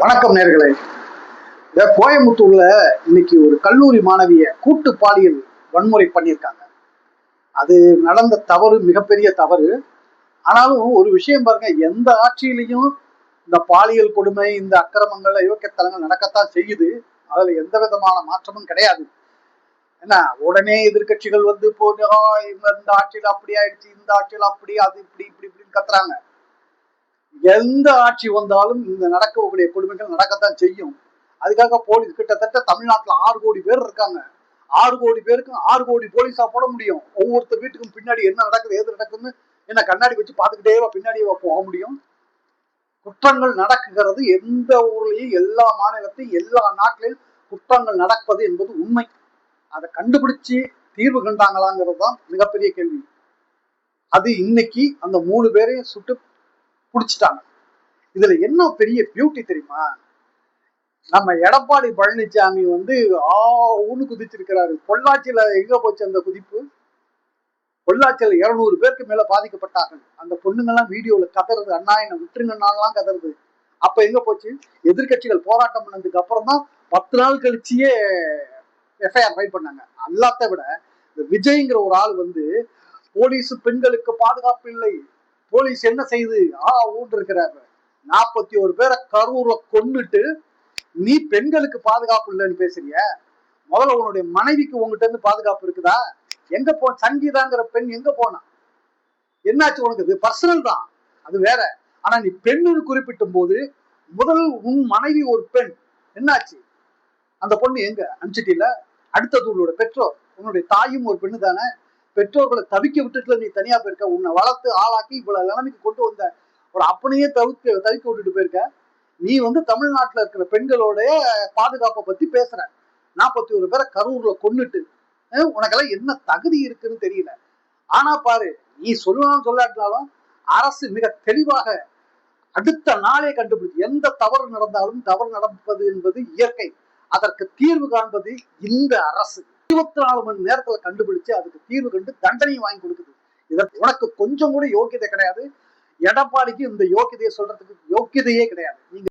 வணக்கம் நேர்களே. இந்த கோயம்புத்தூர்ல இன்னைக்கு ஒரு கல்லூரி மாணவிய கூட்டு பாலியல் வன்முறை பண்ணியிருக்காங்க. அது நடந்த தவறு மிகப்பெரிய தவறு. ஆனாலும் ஒரு விஷயம் பாருங்க, எந்த ஆட்சியிலையும் இந்த பாலியல் கொடுமை, இந்த அக்கிரமங்கள், அயோக்கியத்தனங்கள் நடக்கத்தான் செய்யுது. அதுல எந்த விதமான மாற்றமும் கிடையாது. என்ன, உடனே எதிர்கட்சிகள் வந்து போது இந்த ஆட்சியில அப்படி ஆயிடுச்சு, இந்த ஆட்சியில அப்படி, அது இப்படி இப்படி இப்படின்னு கத்துறாங்க. எந்த ஆட்சி வந்தாலும் இந்த நடக்கக்கூடிய கொடுமைகள் நடக்கத்தான் செய்யும். அதுக்காக போலீஸ் கிட்டத்தட்ட தமிழ்நாட்டுல 6 கோடி பேர் இருக்காங்க. 6 கோடி பேருக்கும் 6 கோடி போலீஸா போட முடியும்? ஒவ்வொருத்தர் வீட்டுக்கும் பின்னாடி என்ன நடக்குது, ஏது நடக்குதுன்னு என்ன கண்ணாடி வச்சு பார்த்துக்கிட்டே பின்னாடியே போக முடியும்? குற்றங்கள் நடக்குகிறது எந்த ஊர்லயும், எல்லா மாநிலத்தையும், எல்லா நாட்டிலையும் குற்றங்கள் நடப்பது என்பது உண்மை. அதை கண்டுபிடிச்சு தீர்வு கண்டாங்களாங்கிறது தான் மிகப்பெரிய கேள்வி. அது இன்னைக்கு அந்த 3 பேரையும் சுட்டு புடிச்சிட்டாங்க. இதுல என்ன பெரிய பியூட்டி தெரியுமா? நம்ம எடப்பாடி பழனிசாமி வந்து ஊன்னு குதிச்சிருக்கிறாரு. பொள்ளாச்சியில எங்க போச்சு அந்த குதிப்பு? பொள்ளாச்சியில 200 பேருக்கு மேல பாதிக்கப்பட்டார்கள். அந்த பொண்ணுங்கெல்லாம் வீடியோல கதறது, அண்ணா என்ன விட்டுருங்கன்னாலாம் கதறது. அப்ப எங்க போச்சு? எதிர்கட்சிகள் போராட்டம் பண்ணதுக்கு அப்புறம் தான் 10 நாள் கழிச்சியே எஃப்ஐஆர் ஃபைல் பண்ணாங்க. எல்லாத்த விட விஜய்ங்கிற ஒரு ஆள் வந்து போலீஸ் பெண்களுக்கு பாதுகாப்பு இல்லை, போலீஸ் என்ன செய்யுது ஊன்று இருக்கிறாரு. 41 பேரை கரூர்ல கொன்னுட்டு நீ பெண்களுக்கு பாதுகாப்பு இல்லைன்னு பேசுறிய? முதல்ல உன்னுடைய மனைவிக்கு உங்ககிட்ட இருந்து பாதுகாப்பு இருக்குதா? எங்க சங்கீதாங்கிற பெண் எங்க போனா? என்னாச்சு உனக்கு? இது பர்சனல் தான், அது வேற. ஆனா நீ பெண்ணுன்னு குறிப்பிட்டும் போது முதல் உன் மனைவி ஒரு பெண், என்னாச்சு? அந்த பொண்ணு எங்க அனுப்பிச்சிட்டில? அடுத்தது உன்னோட பெற்றோர், உன்னுடைய தாயும் ஒரு பெண்ணு தானே. பெற்றோர்களை தவிக்க விட்டுட்டுல நீ தனியா போயிருக்க. உன்னை வளர்த்து ஆளாக்கி இவ்வளவு நிலைமைக்கு கொண்டு வந்த ஒரு அப்பனையே தவிக்க விட்டுட்டு போயிருக்க. நீ வந்து தமிழ்நாட்டுல இருக்கிற பெண்களோட பாதுகாப்பை பத்தி பேசுற. 41 பேரை கரூர்ல கொன்னுட்டு உனக்கெல்லாம் என்ன தகுதி இருக்குன்னு தெரியல. ஆனா பாரு, நீ சொல்லலாம் சொல்லாட்டினாலும் அரசு மிக தெளிவாக அடுத்த நாளே கண்டுபிடிச்சு, எந்த தவறு நடந்தாலும் தவறு நடப்பது என்பது இயற்கை, அதற்கு தீர்வு காண்பது இந்த அரசு. 24 மணி நேரத்துல கண்டுபிடிச்சு அதுக்கு தீர்வு கண்டு தண்டனையை வாங்கி கொடுக்குது. இதற்கு உனக்கு கொஞ்சம் கூட யோக்கியதை கிடையாது. எடப்பாடிக்கு இந்த யோக்கியதையை சொல்றதுக்கு யோக்கியதையே கிடையாது. நீங்க